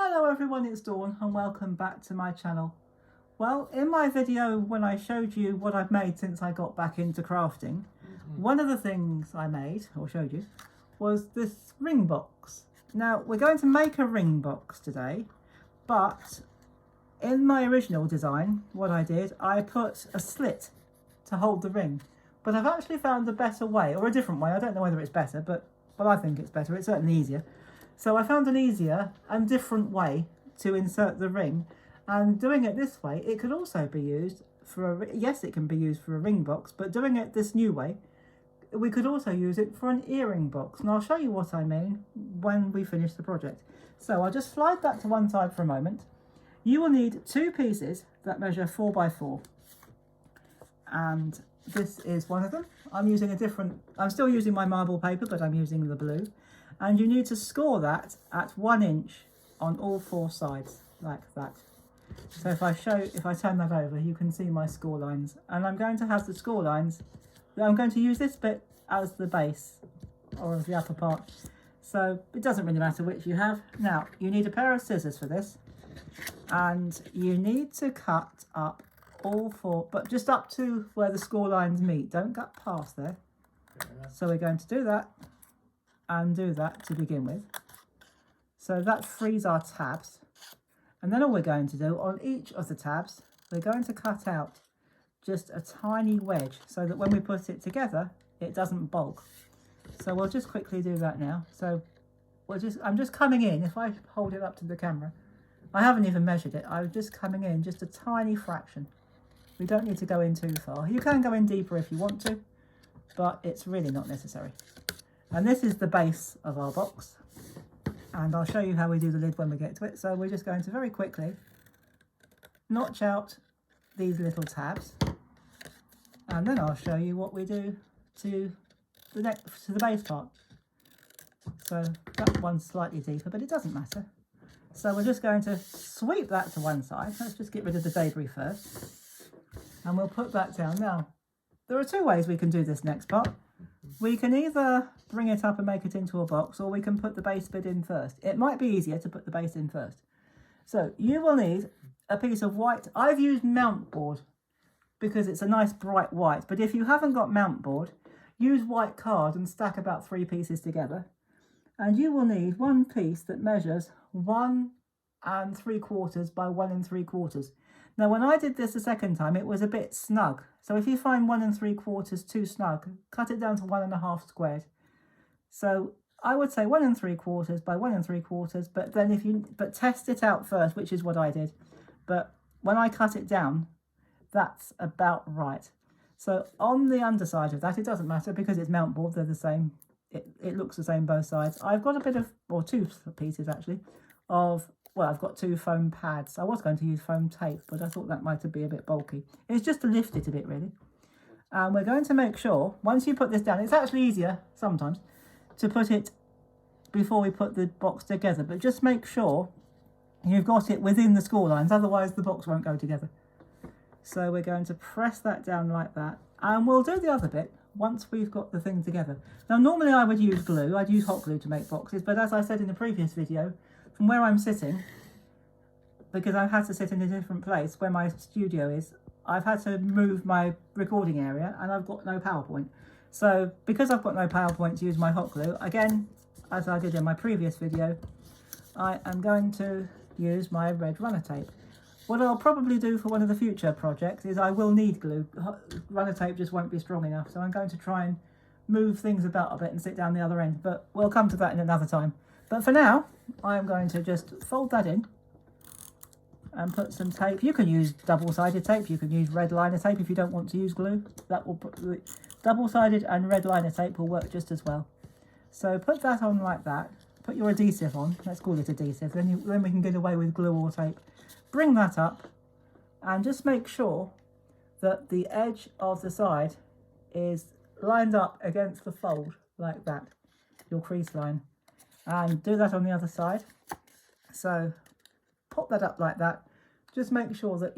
Hello everyone, it's Dawn and welcome back to my channel. Well, in my video when I showed you what I've made since I got back into crafting, one of the things I made, or showed you, was this ring box. Now, we're going to make a ring box today, but in my original design, what I did, I put a slit to hold the ring. But I've actually found a better way, or a different way. I don't know whether it's better, but I think it's better. It's certainly easier. So I found an easier and different way to insert the ring, and doing it this way, it could also be used for a, yes, it can be used for a ring box, but doing it this new way, we could also use it for an earring box. And I'll show you what I mean when we finish the project. So I'll just slide that to one side for a moment. You will need two pieces that measure 4 by 4. And this is one of them. I'm still using my marble paper, but I'm using the blue. And you need to score that at 1 inch on all 4 sides, like that. So if I turn that over, you can see my score lines. And I'm going to have the score lines, I'm going to use this bit as the base, or as the upper part. So it doesn't really matter which you have. Now, you need a pair of scissors for this. And you need to cut up all 4, but just up to where the score lines meet. Don't cut past there. So we're going to do that. And do that to begin with. So that frees our tabs. And then all we're going to do on each of the tabs, we're going to cut out just a tiny wedge so that when we put it together, it doesn't bulk. So we'll just quickly do that now. So I'm just coming in. If I hold it up to the camera, I haven't even measured it. I'm just coming in just a tiny fraction. We don't need to go in too far. You can go in deeper if you want to, but it's really not necessary. And this is the base of our box, and I'll show you how we do the lid when we get to it. So we're just going to very quickly notch out these little tabs, and then I'll show you what we do to the base part. So that one's slightly deeper, but it doesn't matter. So we're just going to sweep that to one side. Let's just get rid of the debris first, and we'll put that down. Now, there are 2 ways we can do this next part. We can either bring it up and make it into a box, or we can put the base bit in first. It might be easier to put the base in first. So you will need a piece of white. I've used mount board because it's a nice bright white, but if you haven't got mount board, use white card and stack about 3 pieces together. And you will need one piece that measures 1 3/4 by 1 3/4. Now, when I did this the second time, it was a bit snug. So if you find 1 3/4 too snug, cut it down to 1 1/2 squared. So I would say 1 3/4 by 1 3/4, but then but test it out first, which is what I did. But when I cut it down, that's about right. So on the underside of that, it doesn't matter because it's mount board, they're the same. It looks the same both sides. I've got a bit of, or 2 pieces actually, of, well, I've got 2 foam pads. I was going to use foam tape, but I thought that might be a bit bulky. It's just to lift it a bit, really. And we're going to make sure, once you put this down, it's actually easier sometimes to put it before we put the box together, but just make sure you've got it within the score lines, otherwise the box won't go together. So we're going to press that down like that, and we'll do the other bit once we've got the thing together. Now, normally I would use glue. I'd use hot glue to make boxes, but as I said in the previous video, from where I'm sitting, because I've had to sit in a different place where my studio is, I've had to move my recording area and I've got no PowerPoint. So because I've got no PowerPoint to use my hot glue, again, as I did in my previous video, I am going to use my red runner tape. What I'll probably do for one of the future projects is I will need glue. Runner tape just won't be strong enough, so I'm going to try and move things about a bit and sit down the other end, but we'll come to that in another time. But for now, I am going to just fold that in and put some tape. You can use double-sided tape, you can use red liner tape if you don't want to use glue. That will double-sided and red liner tape will work just as well. So put that on like that. Put your adhesive on. Let's call it adhesive. Then we can get away with glue or tape. Bring that up and just make sure that the edge of the side is lined up against the fold like that, your crease line. And do that on the other side. So pop that up like that. Just make sure that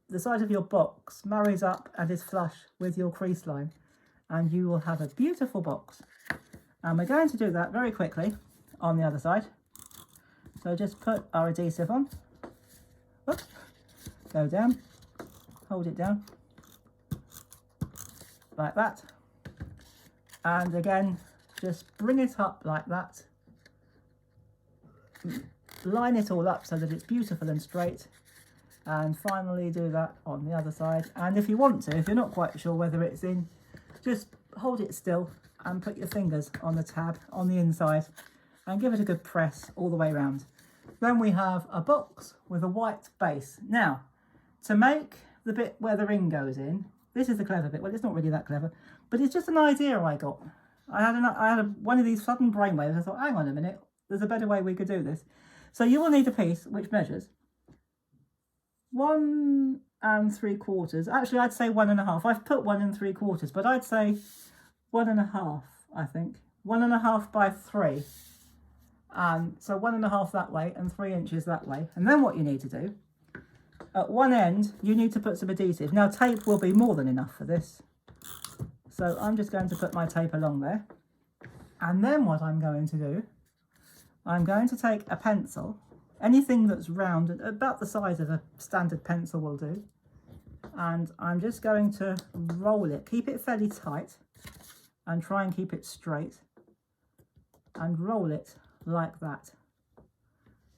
the side of your box marries up and is flush with your crease line, and you will have a beautiful box. And we're going to do that very quickly on the other side. So just put our adhesive on. Oops. Go down, hold it down, like that. And again, just bring it up like that. Line it all up so that it's beautiful and straight. And finally do that on the other side. And if you want to, if you're not quite sure whether it's in, just hold it still and put your fingers on the tab on the inside and give it a good press all the way around. Then we have a box with a white base. Now, to make the bit where the ring goes in, this is the clever bit. Well, it's not really that clever, but it's just an idea I got. I had one of these sudden brainwaves. I thought, hang on a minute, there's a better way we could do this. So you will need a piece which measures 1 3/4. Actually, I'd say 1 1/2. I've put 1 3/4, but I'd say 1 1/2. I think 1 1/2 by 3. So 1 1/2 that way and 3 inches that way. And then what you need to do, at one end, you need to put some adhesive. Now tape will be more than enough for this. So I'm just going to put my tape along there. And then what I'm going to do, I'm going to take a pencil, anything that's round, about the size of a standard pencil will do. And I'm just going to roll it, keep it fairly tight and try and keep it straight. And roll it like that.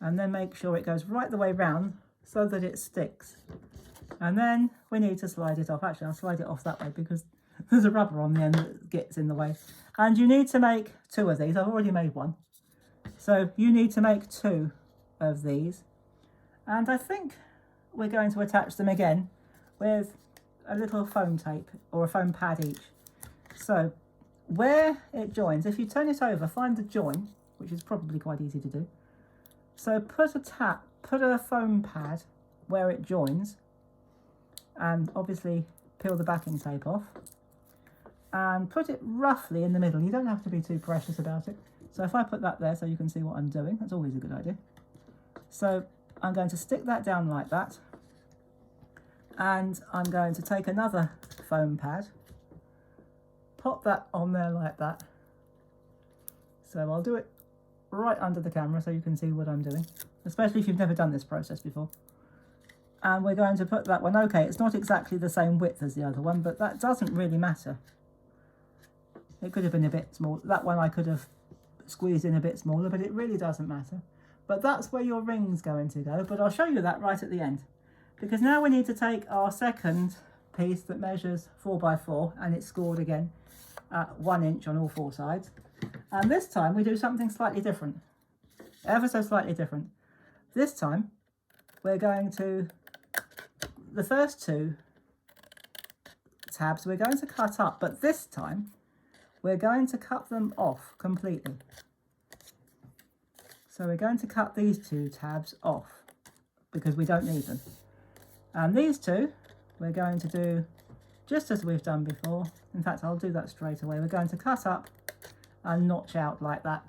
And then make sure it goes right the way round so that it sticks. And then we need to slide it off. Actually, I'll slide it off that way because there's a rubber on the end that gets in the way. And you need to make 2 of these. I've already made 1. So you need to make 2 of these. And I think we're going to attach them again with a little foam tape or a foam pad each. So where it joins, if you turn it over, find the join, which is probably quite easy to do. So put a foam pad where it joins, and obviously peel the backing tape off and put it roughly in the middle. You don't have to be too precious about it. So if I put that there so you can see what I'm doing, that's always a good idea. So I'm going to stick that down like that, and I'm going to take another foam pad, pop that on there like that. So I'll do it right under the camera so you can see what I'm doing, especially if you've never done this process before. And we're going to put that one, okay, it's not exactly the same width as the other one, but that doesn't really matter. It could have been a bit small. That one I could have squeezed in a bit smaller, but it really doesn't matter. But that's where your ring's going to go, but I'll show you that right at the end. Because now we need to take our second piece that measures 4 by 4, and it's scored again at 1 inch on all 4 sides. And this time we do something slightly different, ever so slightly different. This time we're going to, the first 2 tabs we're going to cut up, but this time we're going to cut them off completely. So we're going to cut these 2 tabs off because we don't need them. And these 2 we're going to do just as we've done before. In fact, I'll do that straight away. We're going to cut up and notch out like that.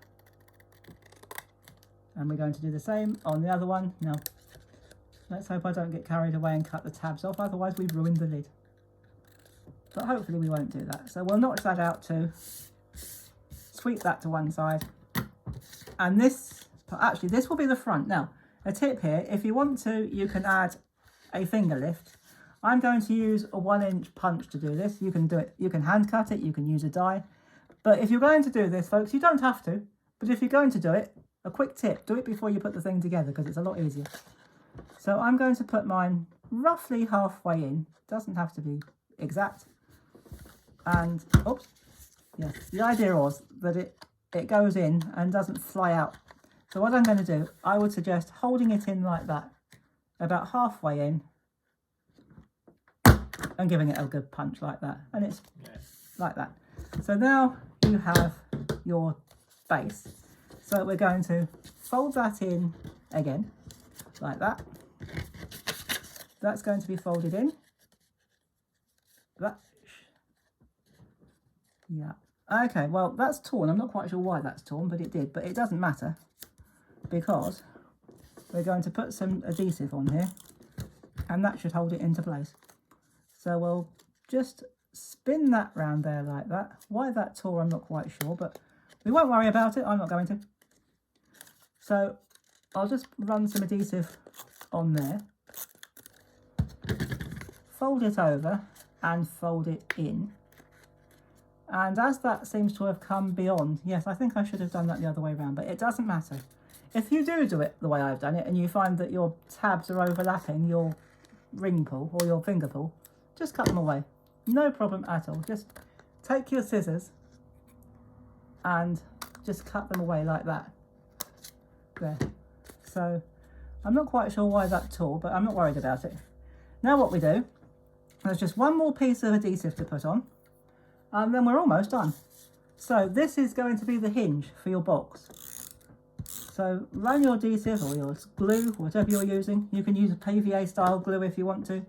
And we're going to do the same on the other one. Now, let's hope I don't get carried away and cut the tabs off, otherwise we've ruined the lid. But hopefully we won't do that. So we'll notch that out too. Sweep that to one side. And this, actually this will be the front. Now, a tip here, if you want to, you can add a finger lift. I'm going to use a 1 inch punch to do this. You can do it, you can hand cut it, you can use a die. But if you're going to do this, folks, you don't have to. But if you're going to do it, a quick tip, do it before you put the thing together because it's a lot easier. So I'm going to put mine roughly halfway in. Doesn't have to be exact. And, oops, yeah, the idea was that it goes in and doesn't fly out. So what I'm going to do, I would suggest holding it in like that, about halfway in, and giving it a good punch like that. And it's like that. So now you have your base. So we're going to fold that in again, like that. That's going to be folded in. That, yeah. Okay, well, that's torn. I'm not quite sure why that's torn, but it did. But it doesn't matter because we're going to put some adhesive on here and that should hold it into place. So we'll just spin that round there like that. Why that tore, I'm not quite sure, but we won't worry about it. I'm not going to. So I'll just run some adhesive on there, fold it over and fold it in. And as that seems to have come beyond, yes, I think I should have done that the other way around, but it doesn't matter. If you do it the way I've done it and you find that your tabs are overlapping your ring pull or your finger pull, just cut them away. No problem at all. Just take your scissors and just cut them away like that. There. So I'm not quite sure why that tore, but I'm not worried about it. Now what we do, there's just one more piece of adhesive to put on, and then we're almost done. So this is going to be the hinge for your box. So run your adhesive or your glue, whatever you're using. You can use a PVA style glue if you want to.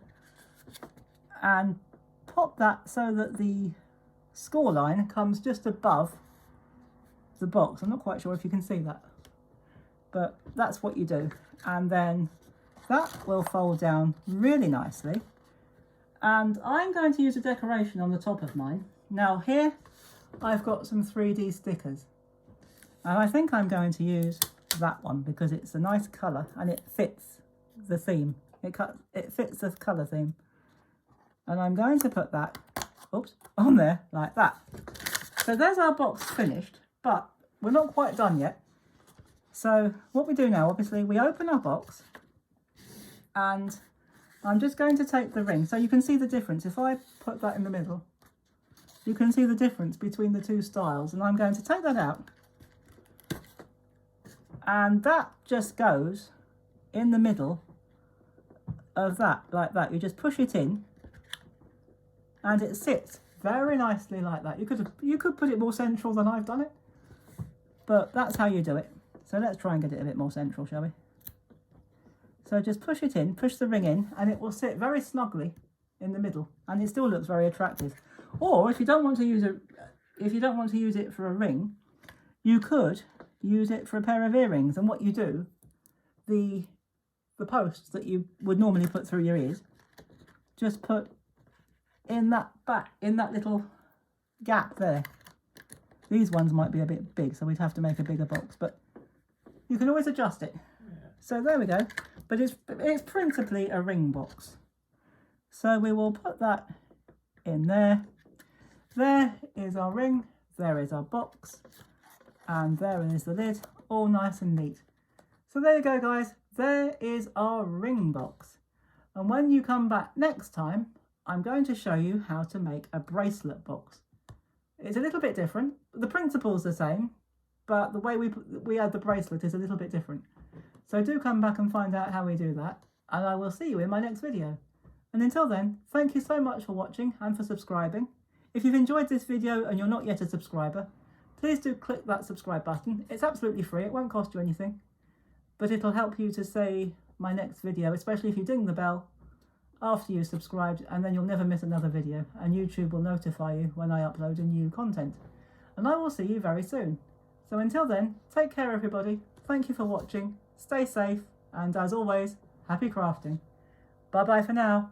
And pop that so that the score line comes just above the box. I'm not quite sure if you can see that, but that's what you do. And then that will fold down really nicely. And I'm going to use a decoration on the top of mine. Now here I've got some 3D stickers. And I think I'm going to use that one because it's a nice colour and it fits the theme. It fits the colour theme. And I'm going to put that, oops, on there like that. So there's our box finished, but we're not quite done yet. So what we do now, obviously, we open our box and I'm just going to take the ring. So you can see the difference. If I put that in the middle, you can see the difference between the two styles. And I'm going to take that out. And that just goes in the middle of that, like that. You just push it in and it sits very nicely like that. You could put it more central than I've done it, but that's how you do it. So let's try and get it a bit more central, shall we? So just push it in, push the ring in, and it will sit very snugly in the middle, and it still looks very attractive. Or if you don't want to use it for a ring, you could use it for a pair of earrings. And what you do, the posts that you would normally put through your ears, just put in that little gap there. These ones might be a bit big, so we'd have to make a bigger box, but you can always adjust it. Yeah. So there we go. But it's principally a ring box. So we will put that in there. There is our ring, there is our box, and there is the lid, all nice and neat. So there you go, guys. There is our ring box. And when you come back next time, I'm going to show you how to make a bracelet box. It's a little bit different. The principle's the same, but the way we add the bracelet is a little bit different. So do come back and find out how we do that, and I will see you in my next video. And until then, thank you so much for watching and for subscribing. If you've enjoyed this video and you're not yet a subscriber, please do click that subscribe button. It's absolutely free, it won't cost you anything, but it'll help you to see my next video, especially if you ding the bell after you've subscribed, and then you'll never miss another video, and YouTube will notify you when I upload a new content. And I will see you very soon. So until then, take care everybody, thank you for watching, stay safe, and as always, happy crafting. Bye bye for now.